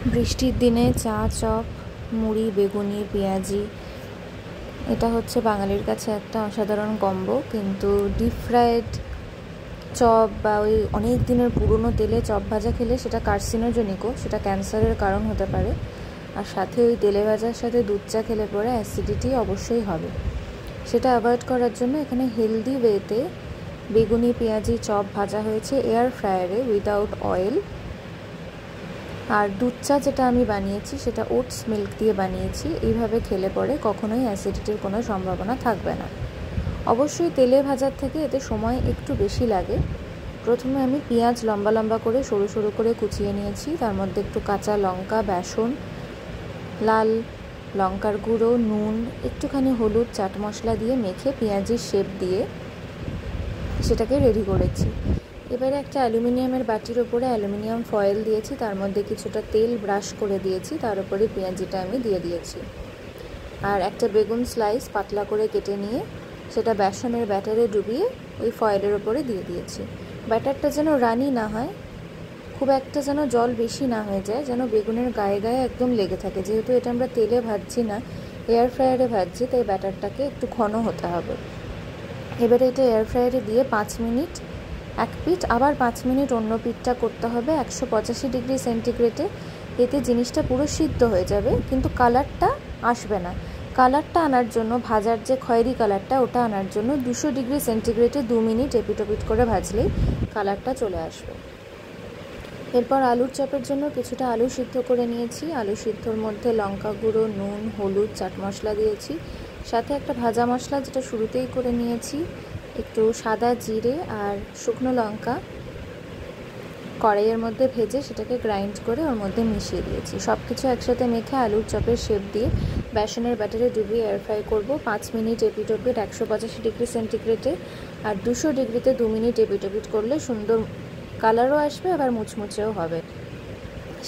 বৃষ্টির দিনে চা, চপ, মুড়ি, বেগুনি, পেঁয়াজি, এটা হচ্ছে বাঙালির কাছে একটা অসাধারণ কম্বো। কিন্তু ডিপ ফ্রাইড চপ বা ওই অনেক দিনের পুরনো তেলে চপ ভাজা খেলে সেটা কার্সিনোজেনিকও, সেটা ক্যান্সারের কারণ হতে পারে। আর সাথে ওই তেলে ভাজার সাথে দুধ চা খেলে পরে অ্যাসিডিটি অবশ্যই হবে। সেটা অ্যাভয়েড করার জন্য এখানে হেলদি ওয়েতে বেগুনি, পেঁয়াজি, চপ ভাজা হয়েছে এয়ার ফ্রায়ারে উইদাউট অয়েল। আর দুধ চা যেটা আমি বানিয়েছি সেটা ওটস মিল্ক দিয়ে বানিয়েছি। এইভাবে খেলে পরে কখনোই অ্যাসিডিটির কোনো সম্ভাবনা থাকবে না। অবশ্যই তেলে ভাজার থেকে এতে সময় একটু বেশি লাগে। প্রথমে আমি পেঁয়াজ লম্বা লম্বা করে সরু সরু করে কুচিয়ে নিয়েছি। তার মধ্যে একটু কাঁচা লঙ্কা, বেসন, লাল লঙ্কার গুঁড়ো, নুন, একটুখানি হলুদ, চাট মশলা দিয়ে মেখে পেঁয়াজির শেপ দিয়ে সেটাকে রেডি করেছি। এবারে একটা অ্যালুমিনিয়ামের বাটির ওপরে অ্যালুমিনিয়াম ফয়েল দিয়েছি, তার মধ্যে কিছুটা তেল ব্রাশ করে দিয়েছি, তার উপরে পেঁয়াজিটা আমি দিয়ে দিয়েছি। আর একটা বেগুন স্লাইস পাতলা করে কেটে নিয়ে সেটা বেসনের ব্যাটারে ডুবিয়ে ওই ফয়েলের ওপরে দিয়ে দিয়েছি। ব্যাটারটা যেন রানি না হয়, খুব একটা যেন জল বেশি না হয়ে যায়, যেন বেগুনের গায়ে গায়ে একদম লেগে থাকে। যেহেতু এটা আমরা তেলে ভাজছি না, এয়ার ফ্রায়ারে ভাজছি, তাই ব্যাটারটাকে একটু ঘন হতে হবে। এবারে এটা এয়ার ফ্রায়ারে দিয়ে 5 মিনিট এক পিঠ, আবার 5 মিনিট অন্য পিঠটা করতে হবে 185 ডিগ্রি সেন্টিগ্রেডে। এতে জিনিসটা পুরো সিদ্ধ হয়ে যাবে, কিন্তু কালারটা আসবে না। কালারটা আনার জন্য, ভাজার যে খয়েরি কালারটা, ওটা আনার জন্য 200 ডিগ্রি সেন্টিগ্রেডে 2 মিনিট এপিটোপিট করে ভাজলেই কালারটা চলে আসবে। এরপর আলুর চপের জন্য কিছুটা আলু সিদ্ধ করে নিয়েছি। আলু সিদ্ধর মধ্যে লঙ্কা গুঁড়ো, নুন, হলুদ, চাট মশলা দিয়েছি। সাথে একটা ভাজা মশলা যেটা শুরুতেই করে নিয়েছি, একটু সাদা জিরে আর শুকনো লঙ্কা কড়াইয়ের মধ্যে ভেজে সেটাকে গ্রাইন্ড করে ওর মধ্যে মিশিয়ে দিয়েছি। সব কিছু একসাথে মেখে আলুর চপের শেপ দিয়ে বেসনের ব্যাটারে ডুবিয়ে এয়ার ফ্রাই করবো 5 মিনিট এপিটোপিট 185 ডিগ্রি সেন্টিগ্রেডে। আর 200 ডিগ্রিতে 2 মিনিট এপিটোপিট করলে সুন্দর কালারও আসবে, আবার মুচমুচেও হবে।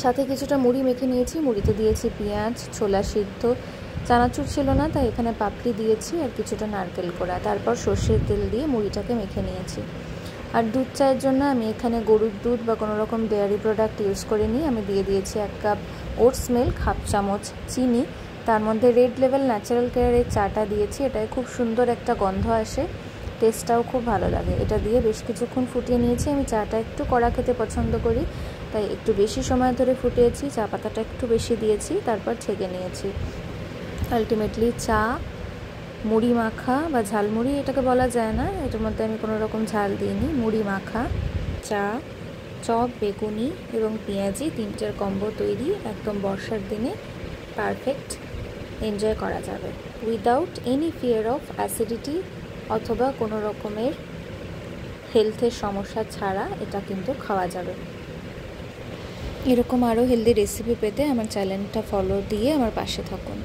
সাথে কিছুটা মুড়ি মেখে নিয়েছি, মুড়িতে দিয়েছি পেঁয়াজ, ছোলা সিদ্ধ, চানাচুর ছিল না তাই এখানে পাপড়ি দিয়েছি, আর কিছুটা নারকেল কোড়া। তারপর সর্ষের তেল দিয়ে মুড়িটাকে মেখে নিয়েছি। আর দুধ চায়ের জন্য আমি এখানে গরুর দুধ বা কোনো রকম ডেয়ারি প্রোডাক্ট ইউজ করে নিই। আমি দিয়ে দিয়েছি 1 কাপ ওটস মিল্ক, হাফ চামচ চিনি, তার মধ্যে রেড লেভেল ন্যাচারাল কেয়ারের চাটা দিয়েছি। এটায় খুব সুন্দর একটা গন্ধ আসে, টেস্টটাও খুব ভালো লাগে। এটা দিয়ে বেশ কিছুক্ষণ ফুটিয়ে নিয়েছি। আমি চাটা একটু কড়া খেতে পছন্দ করি, তাই একটু বেশি সময় ধরে ফুটিয়েছি, চা পাতাটা একটু বেশি দিয়েছি, তারপর ছেঁকে নিয়েছি। আলটিমেটলি চা, মুড়ি মাখা বা ঝালমুড়ি এটাকে বলা যায় না, এটার মধ্যে আমি কোনো রকম ঝাল দিইনি, মুড়ি মাখা, চা, চপ, বেগুনি এবং পেঁয়াজি, 3টের কম্বো তৈরি। একদম বর্ষার দিনে পারফেক্ট এনজয় করা যাবে without any fear of acidity অথবা কোনো রকমের হেলথের সমস্যা ছাড়া এটা কিন্তু খাওয়া যাবে। এরকম আরও হেলদি রেসিপি পেতে আমার চ্যানেলটা ফলো দিয়ে আমার পাশে থাকুন।